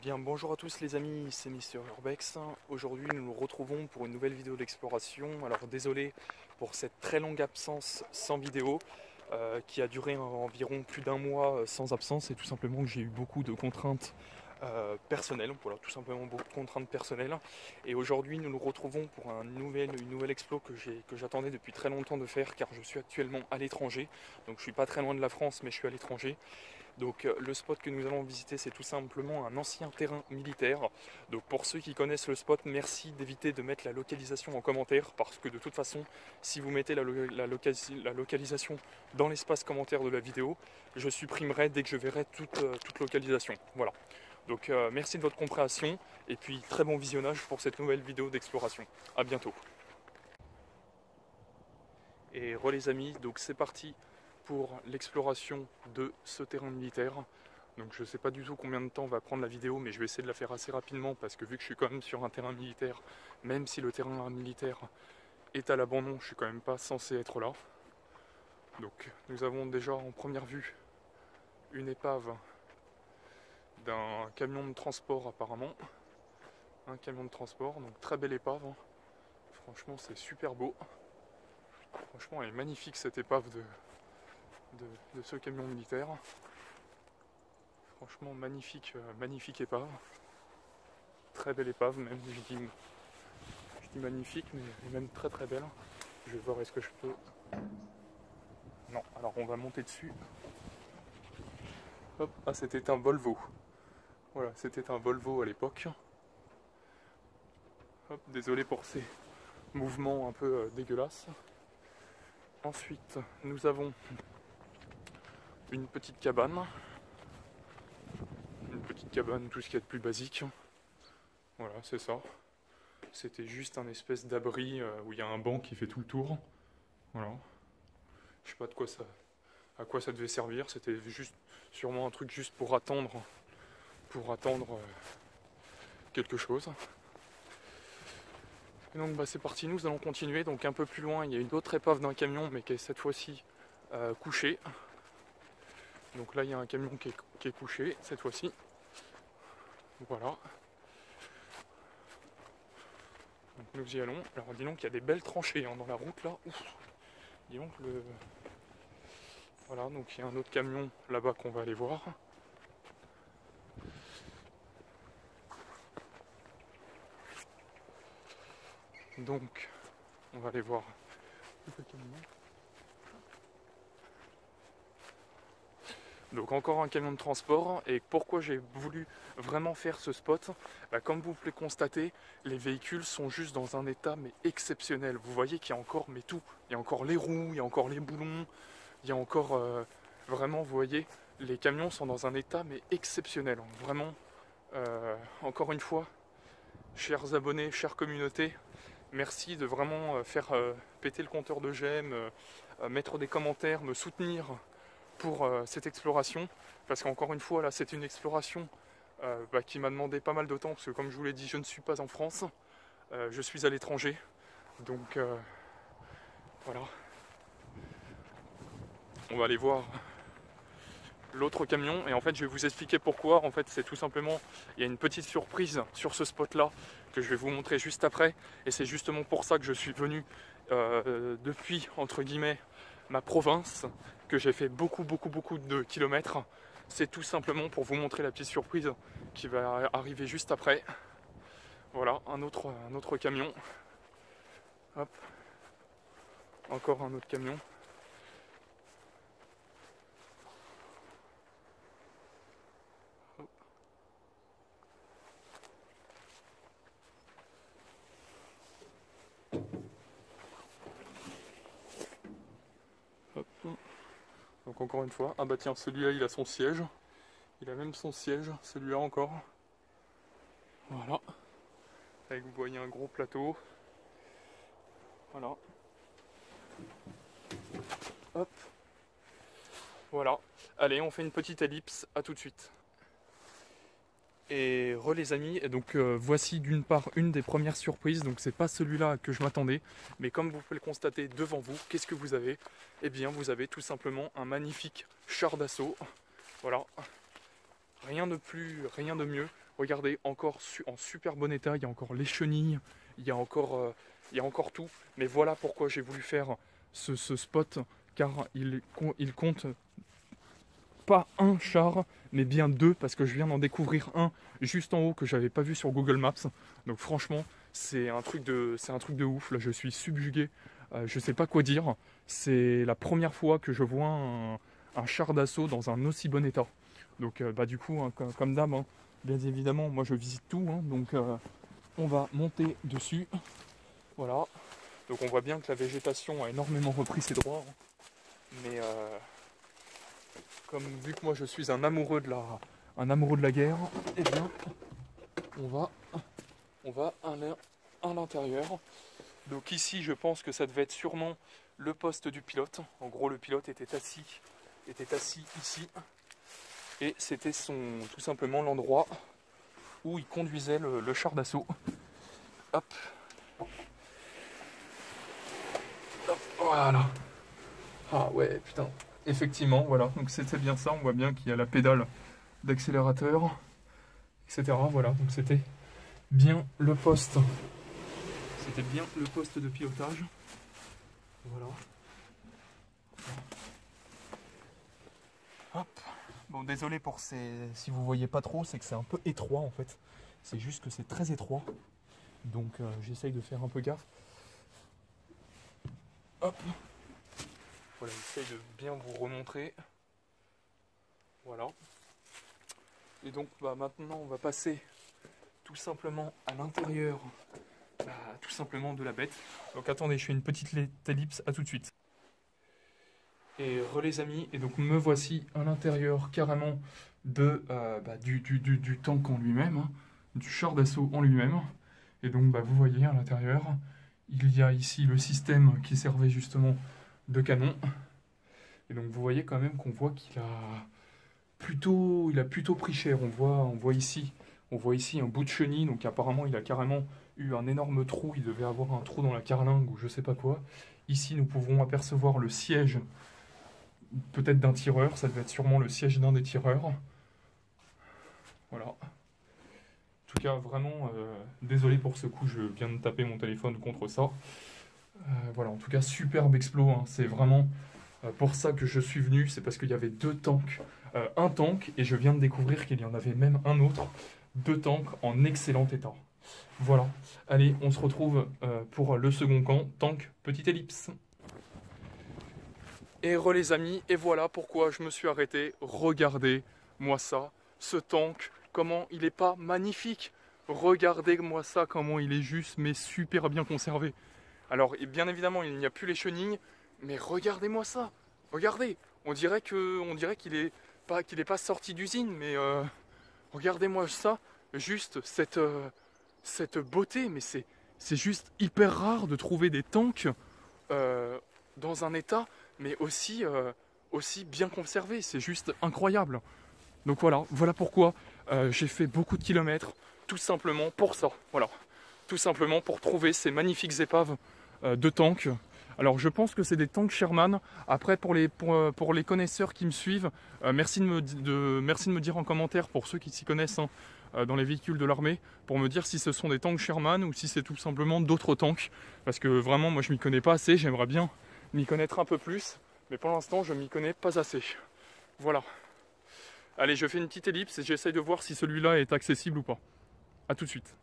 Bien, bonjour à tous les amis, c'est Mister Urbex. Aujourd'hui nous nous retrouvons pour une nouvelle vidéo d'exploration. Alors désolé pour cette très longue absence sans vidéo qui a duré environ plus d'un mois sans absence, et tout simplement que j'ai eu beaucoup de contraintes personnelles, voilà, tout simplement beaucoup de contraintes personnelles. Et aujourd'hui nous nous retrouvons pour une nouvelle explo que j'attendais depuis très longtemps de faire, car je suis actuellement à l'étranger. Donc je suis pas très loin de la France, mais je suis à l'étranger. Donc le spot que nous allons visiter, c'est tout simplement un ancien terrain militaire. Donc pour ceux qui connaissent le spot, merci d'éviter de mettre la localisation en commentaire, parce que de toute façon, si vous mettez la localisation dans l'espace commentaire de la vidéo, je supprimerai dès que je verrai toute localisation. Voilà. Donc merci de votre compréhension, et puis très bon visionnage pour cette nouvelle vidéo d'exploration. A bientôt. Et les amis, donc c'est parti pour l'exploration de ce terrain militaire. Donc je ne sais pas du tout combien de temps va prendre la vidéo, mais je vais essayer de la faire assez rapidement, parce que vu que je suis quand même sur un terrain militaire, même si le terrain militaire est à l'abandon, je suis quand même pas censé être là. Donc nous avons déjà en première vue une épave d'un camion de transport apparemment. Un camion de transport, donc très belle épave. Franchement c'est super beau. Franchement elle est magnifique cette épave de ce camion militaire. Franchement magnifique, magnifique épave. Très belle épave, même je dis magnifique, mais même très très belle. Je vais voir est-ce que je peux. Non, alors on va monter dessus. Hop, ah c'était un Volvo. Voilà, c'était un Volvo à l'époque. Hop, désolé pour ces mouvements un peu dégueulasses. Ensuite, nous avons une petite cabane. Une petite cabane, tout ce qu'il y a de plus basique. Voilà, c'est ça. C'était juste un espèce d'abri où il y a un banc qui fait tout le tour. Voilà. Je sais pas de quoi ça, à quoi ça devait servir. C'était juste, sûrement un truc juste pour attendre quelque chose. Et donc bah, c'est parti, nous allons continuer. Donc un peu plus loin, il y a une autre épave d'un camion, mais qui est cette fois-ci couché. Donc là, il y a un camion qui est couché cette fois-ci. Voilà. Donc nous y allons. Alors dis donc, il y a des belles tranchées hein, dans la route là. Ouf. Dis donc le. Voilà, donc il y a un autre camion là-bas qu'on va aller voir. Donc, on va aller voir le camion. Donc encore un camion de transport. Et pourquoi j'ai voulu vraiment faire ce spot, bah, comme vous pouvez constater, les véhicules sont juste dans un état mais exceptionnel. Vous voyez qu'il y a encore mais tout. Il y a encore les roues, il y a encore les boulons, il y a encore vraiment, vous voyez, les camions sont dans un état mais exceptionnel. Vraiment, encore une fois, chers abonnés, chère communauté, merci de vraiment faire péter le compteur de j'aime, mettre des commentaires, me soutenir pour cette exploration, parce qu'encore une fois là c'est une exploration qui m'a demandé pas mal de temps, parce que comme je vous l'ai dit, je ne suis pas en France, je suis à l'étranger, donc voilà. On va aller voir l'autre camion, et en fait je vais vous expliquer pourquoi. En fait c'est tout simplement, il y a une petite surprise sur ce spot là que je vais vous montrer juste après, et c'est justement pour ça que je suis venu depuis entre guillemets ma province, que j'ai fait beaucoup de kilomètres. C'est tout simplement pour vous montrer la petite surprise qui va arriver juste après. Voilà, un autre camion. Hop. Encore un autre camion. Hop. Hop. Donc encore une fois, ah bah tiens, celui-là il a son siège. Il a même son siège, celui-là encore. Voilà. Avec, vous voyez, un gros plateau. Voilà. Hop. Voilà. Allez, on fait une petite ellipse. À tout de suite. Et les amis, et donc voici d'une part une des premières surprises. Donc c'est pas celui-là que je m'attendais, mais comme vous pouvez le constater devant vous, qu'est-ce que vous avez? Eh bien vous avez tout simplement un magnifique char d'assaut. Voilà. Rien de plus, rien de mieux Regardez, encore en super bon état, il y a encore les chenilles, il y a encore tout. Mais voilà pourquoi j'ai voulu faire ce spot, car il compte pas un char, mais bien deux, parce que je viens d'en découvrir un juste en haut que j'avais pas vu sur Google Maps. Donc franchement, c'est un truc de ouf. Là, je suis subjugué. Je sais pas quoi dire. C'est la première fois que je vois un char d'assaut dans un aussi bon état. Donc du coup, hein, comme d'hab, hein, bien évidemment, moi je visite tout. Hein, donc on va monter dessus. Voilà. Donc on voit bien que la végétation a énormément repris ses droits. Hein. Mais comme vu que moi je suis un amoureux de la guerre, eh bien on va à l'intérieur. Donc ici je pense que ça devait être sûrement le poste du pilote. En gros le pilote était assis ici. Et c'était tout simplement l'endroit où il conduisait le char d'assaut. Hop. Hop, voilà. Ah ouais, putain. Effectivement, voilà. Donc c'était bien ça. On voit bien qu'il y a la pédale d'accélérateur, etc. Voilà. Donc c'était bien le poste. C'était bien le poste de pilotage. Voilà. Hop. Bon, désolé pour si vous voyez pas trop, c'est que c'est un peu étroit en fait. C'est juste que c'est très étroit. Donc j'essaye de faire un peu gaffe. Hop. Voilà, j'essaye de bien vous remontrer. Voilà. Et donc maintenant on va passer tout simplement à l'intérieur tout simplement de la bête. Donc attendez, je fais une petite ellipse, à tout de suite. Et les amis, et donc me voici à l'intérieur carrément du tank en lui-même, hein, du char d'assaut en lui-même. Et donc vous voyez à l'intérieur, il y a ici le système qui servait justement de canon. Et donc vous voyez quand même qu'on voit qu'il a plutôt pris cher. On voit ici un bout de chenille, donc apparemment il a carrément eu un énorme trou, il devait avoir un trou dans la carlingue ou je sais pas quoi. Ici nous pouvons apercevoir le siège, peut-être d'un tireur, ça devait être sûrement le siège d'un des tireurs. Voilà. En tout cas vraiment, désolé pour ce coup, je viens de taper mon téléphone contre ça. Voilà, en tout cas superbe explo, hein. C'est vraiment pour ça que je suis venu, c'est parce qu'il y avait deux tanks. Un tank, et je viens de découvrir qu'il y en avait même un autre, deux tanks en excellent état. Voilà, allez, on se retrouve pour le second camp, tank, petite ellipse. Et les amis, et voilà pourquoi je me suis arrêté. Regardez-moi ça, ce tank, comment il est pas magnifique. Regardez-moi ça, comment il est juste, mais super bien conservé. Alors, et bien évidemment, il n'y a plus les chenilles, mais regardez-moi ça. Regardez, on dirait qu'il est pas sorti d'usine, mais regardez-moi ça, juste cette beauté, mais c'est juste hyper rare de trouver des tanks dans un état, mais aussi bien conservé, c'est juste incroyable. Donc voilà pourquoi j'ai fait beaucoup de kilomètres, tout simplement pour ça, voilà. Tout simplement pour trouver ces magnifiques épaves de tanks. Alors je pense que c'est des tanks Sherman. Après pour les connaisseurs qui me suivent, merci de me dire en commentaire, pour ceux qui s'y connaissent hein, dans les véhicules de l'armée, pour me dire si ce sont des tanks Sherman ou si c'est tout simplement d'autres tanks. Parce que vraiment moi je m'y connais pas assez, j'aimerais bien m'y connaître un peu plus, mais pour l'instant je m'y connais pas assez. Voilà. Allez, je fais une petite ellipse et j'essaye de voir si celui-là est accessible ou pas. A tout de suite.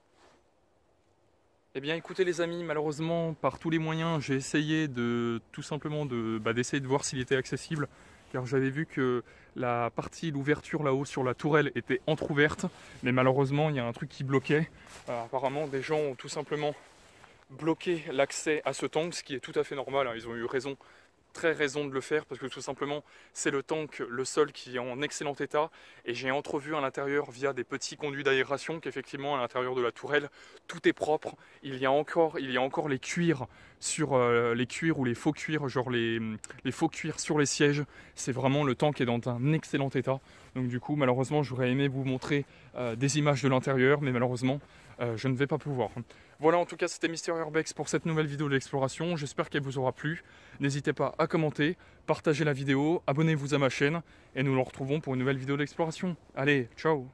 Eh bien écoutez les amis, malheureusement par tous les moyens j'ai essayé tout simplement d'essayer de voir s'il était accessible, car j'avais vu que l'ouverture là-haut sur la tourelle était entrouverte, mais malheureusement il y a un truc qui bloquait. Apparemment des gens ont tout simplement bloqué l'accès à ce tank, ce qui est tout à fait normal, hein. Ils ont eu très raison de le faire, parce que tout simplement c'est le tank, le seul qui est en excellent état, et j'ai entrevu à l'intérieur via des petits conduits d'aération qu'effectivement à l'intérieur de la tourelle tout est propre. Il y a encore les cuirs sur les cuirs ou les faux cuirs, genre les faux cuirs sur les sièges. C'est vraiment, le tank est dans un excellent état. Donc du coup malheureusement j'aurais aimé vous montrer des images de l'intérieur, mais malheureusement je ne vais pas pouvoir. Voilà, en tout cas c'était Mister Urbex pour cette nouvelle vidéo d'exploration, j'espère qu'elle vous aura plu. N'hésitez pas à commenter, partager la vidéo, abonnez-vous à ma chaîne, et nous nous retrouvons pour une nouvelle vidéo d'exploration. Allez, ciao!